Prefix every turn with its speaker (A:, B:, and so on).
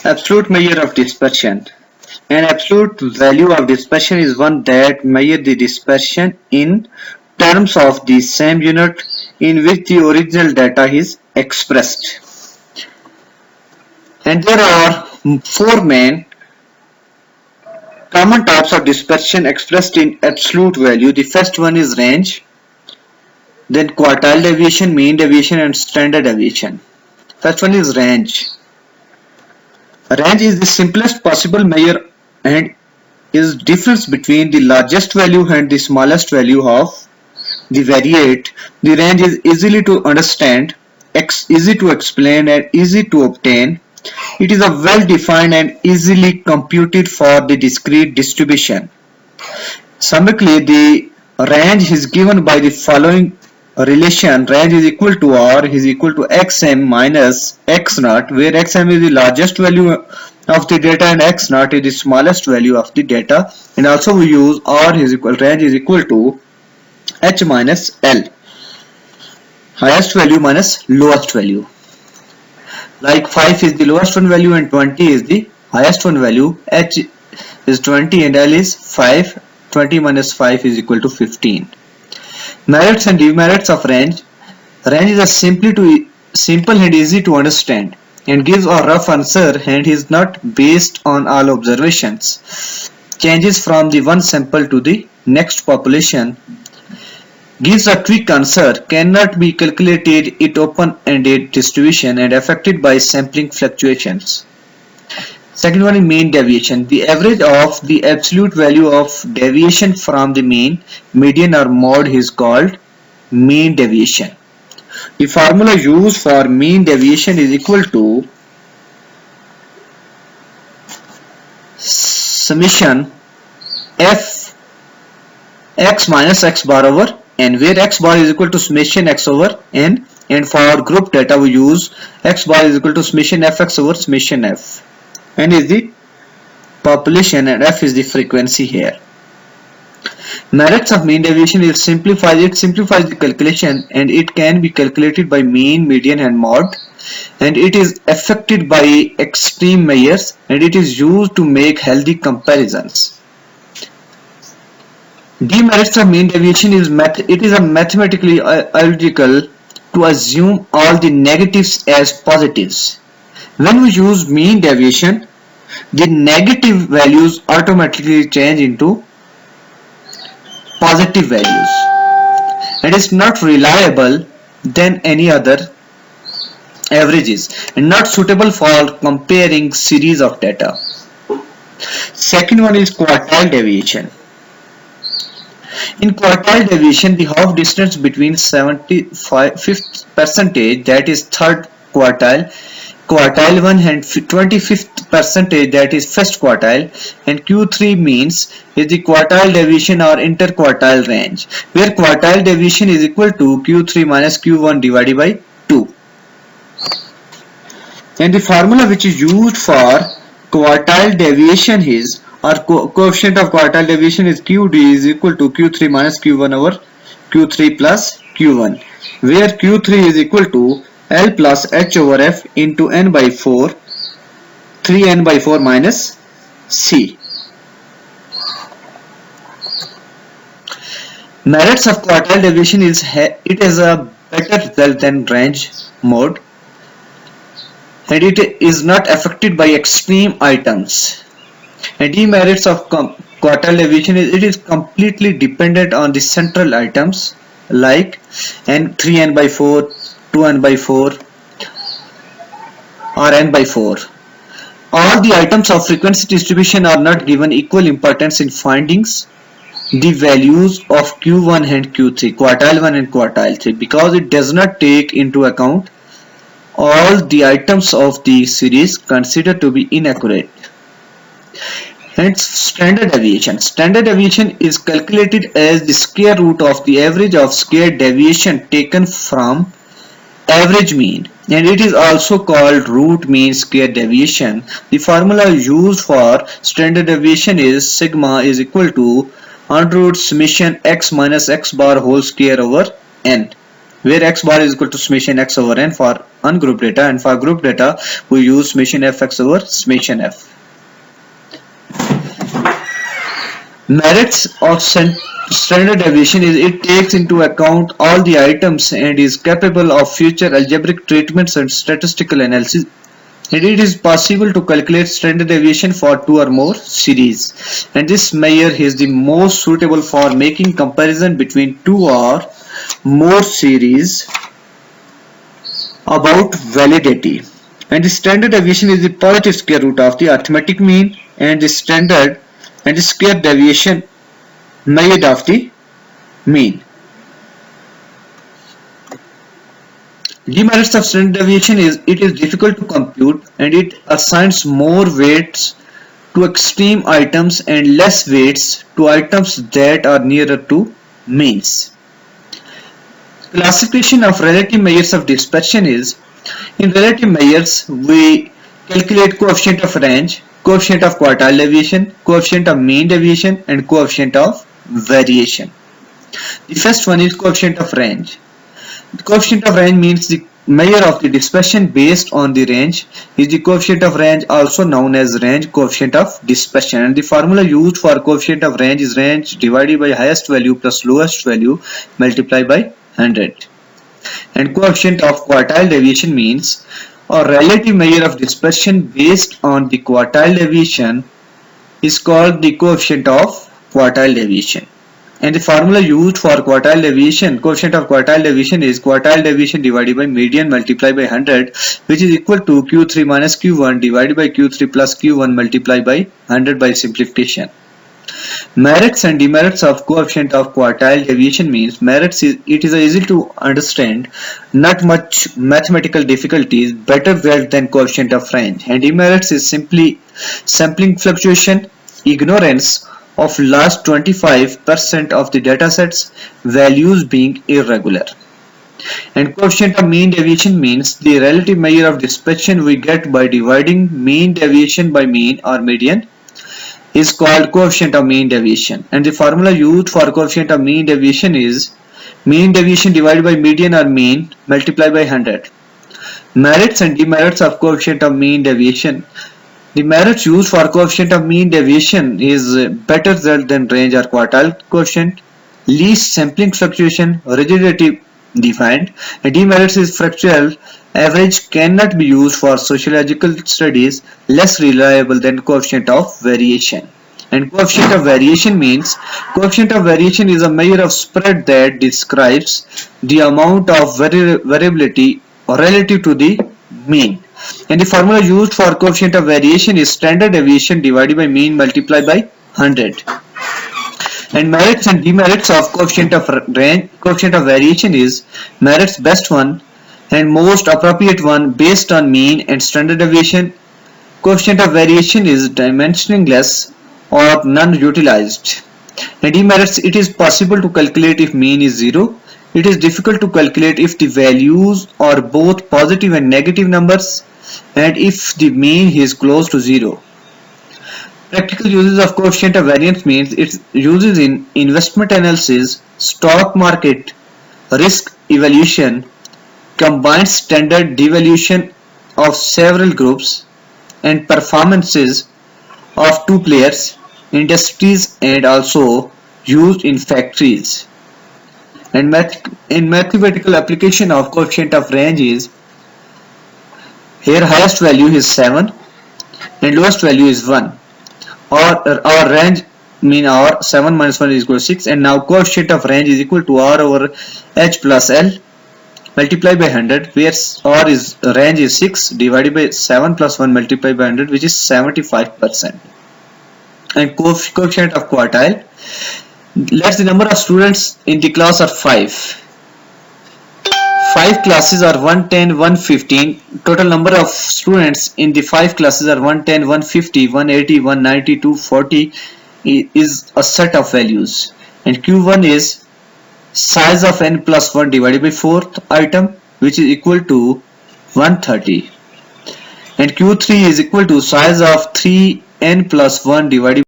A: Absolute measure of dispersion. An absolute value of dispersion is one that measures the dispersion in terms of the same unit in which the original data is expressed. And there are four main common types of dispersion expressed in absolute value. The first one is range, then quartile deviation, mean deviation, and standard deviation. First one is range. Range is the simplest possible measure and is difference between the largest value and the smallest value of the variate. The range is easily to understand, easy to explain, and easy to obtain. It is a well-defined and easily computed for the discrete distribution. Summarily, the range is given by the following relation. Range is equal to R is equal to xm minus x naught, where xm is the largest value of the data and x naught is the smallest value of the data. And also we use R is equal range is equal to h minus L, highest value minus lowest value. Like 5 is the lowest one value and 20 is the highest one value. H is 20 and L is 5. 20 minus 5 is equal to 15. Merits and demerits of range. Range is a simple and easy to understand and gives a rough answer and is not based on all observations. Changes from the one sample to the next population. Gives a quick answer, cannot be calculated it open-ended distribution and affected by sampling fluctuations. Second one is mean deviation. The average of the absolute value of deviation from the mean, median or mode is called mean deviation. The formula used for mean deviation is equal to summation f x minus x bar over n, where x bar is equal to summation x over n, and for group data we use x bar is equal to summation fx over summation f. N is the population and f is the frequency here. Merits of mean deviation is simplifies the calculation and it can be calculated by mean, median and mode, and it is affected by extreme measures and it is used to make healthy comparisons. Demerits of mean deviation is it is a mathematically illogical to assume all the negatives as positives. When we use mean deviation, the negative values automatically change into positive values and is not reliable than any other averages and not suitable for comparing series of data. Second one is quartile deviation. In quartile deviation, the half distance between 75th percentage, that is third quartile 1 and 25th percentage, that is first quartile, and Q3 means is the quartile deviation or interquartile range, where quartile deviation is equal to Q3 minus Q1 divided by 2. And the formula which is used for quartile deviation is, or coefficient of quartile deviation is QD is equal to Q3 minus Q1 over Q3 plus Q1, where Q3 is equal to L plus H over F into N by 4, 3N by 4 minus C. Merits of quartile deviation is it is a better result than range mode and it is not affected by extreme items. And demerits of quartile deviation is it is completely dependent on the central items like n 3n by 4, 2n by 4 or n by 4. All the items of frequency distribution are not given equal importance in findings the values of Q1 and Q3, quartile 1 and quartile 3, because it does not take into account all the items of the series considered to be inaccurate. Hence, standard deviation. Standard deviation is calculated as the square root of the average of squared deviation taken from average mean, and it is also called root mean square deviation. The formula used for standard deviation is sigma is equal to under root summation x minus x bar whole square over n. where x bar is equal to summation x over n for ungrouped data, and for group data we use summation fx over summation f. Merits of standard deviation is it takes into account all the items and is capable of future algebraic treatments and statistical analysis. And it is possible to calculate standard deviation for two or more series, and this measure is the most suitable for making comparison between two or more series about validity. And the standard deviation is the positive square root of the arithmetic mean and the standard and the square deviation measured of the mean. Demerits of standard deviation is it is difficult to compute and it assigns more weights to extreme items and less weights to items that are nearer to means. Classification of relative measures of dispersion is, in relative measures we calculate coefficient of range, coefficient of quartile deviation, coefficient of mean deviation and coefficient of variation. The first one is coefficient of range. The coefficient of range means the measure of the dispersion based on the range is the coefficient of range, also known as range coefficient of dispersion, and the formula used for coefficient of range is range divided by highest value plus lowest value multiplied by 100. And coefficient of quartile deviation means a relative measure of dispersion based on the quartile deviation is called the coefficient of quartile deviation. And the formula used for quartile deviation, coefficient of quartile deviation is quartile deviation divided by median multiplied by 100, which is equal to Q3 minus Q1 divided by Q3 plus Q1 multiplied by 100 by simplification. Merits and demerits of coefficient of quartile deviation means merits is it is easy to understand, not much mathematical difficulties, better read than coefficient of range, and demerits is simply sampling fluctuation, ignorance of last 25% of the datasets, values being irregular. And coefficient of mean deviation means the relative measure of dispersion we get by dividing mean deviation by mean or median is called coefficient of mean deviation, and the formula used for coefficient of mean deviation is mean deviation divided by median or mean multiplied by 100. Merits and demerits of coefficient of mean deviation. The merits used for coefficient of mean deviation is better result than range or quartile coefficient, least sampling fluctuation, rigidity defined, and demerits is fractional average cannot be used for sociological studies, less reliable than coefficient of variation. And coefficient of variation means coefficient of variation is a measure of spread that describes the amount of variability relative to the mean. And the formula used for coefficient of variation is standard deviation divided by mean multiplied by 100. And merits and demerits of coefficient of range, coefficient of variation is merits best one and most appropriate one based on mean and standard deviation. Coefficient of variation is dimensioningless or non-utilized. And demerits it is possible to calculate if mean is 0. It is difficult to calculate if the values are both positive and negative numbers, and if the mean is close to 0. Practical uses of coefficient of variance means its uses in investment analysis, stock market, risk evaluation, combined standard deviation of several groups, and performances of two players, industries, and also used in factories. And in mathematical application of coefficient of range is here highest value is 7 and lowest value is 1, or our range mean our 7 minus 1 is equal to 6, and now coefficient of range is equal to R over H plus L multiplied by 100, where R is range is 6 divided by 7 plus 1 multiplied by 100, which is 75%. And coefficient of quartile, let the number of students in the class are 5. 5 classes are 110, 115. Total number of students in the 5 classes are 110, 150, 180, 190, 240 is a set of values. And Q1 is size of n plus 1 divided by 4th item, which is equal to 130. And Q3 is equal to size of 3n plus 1 divided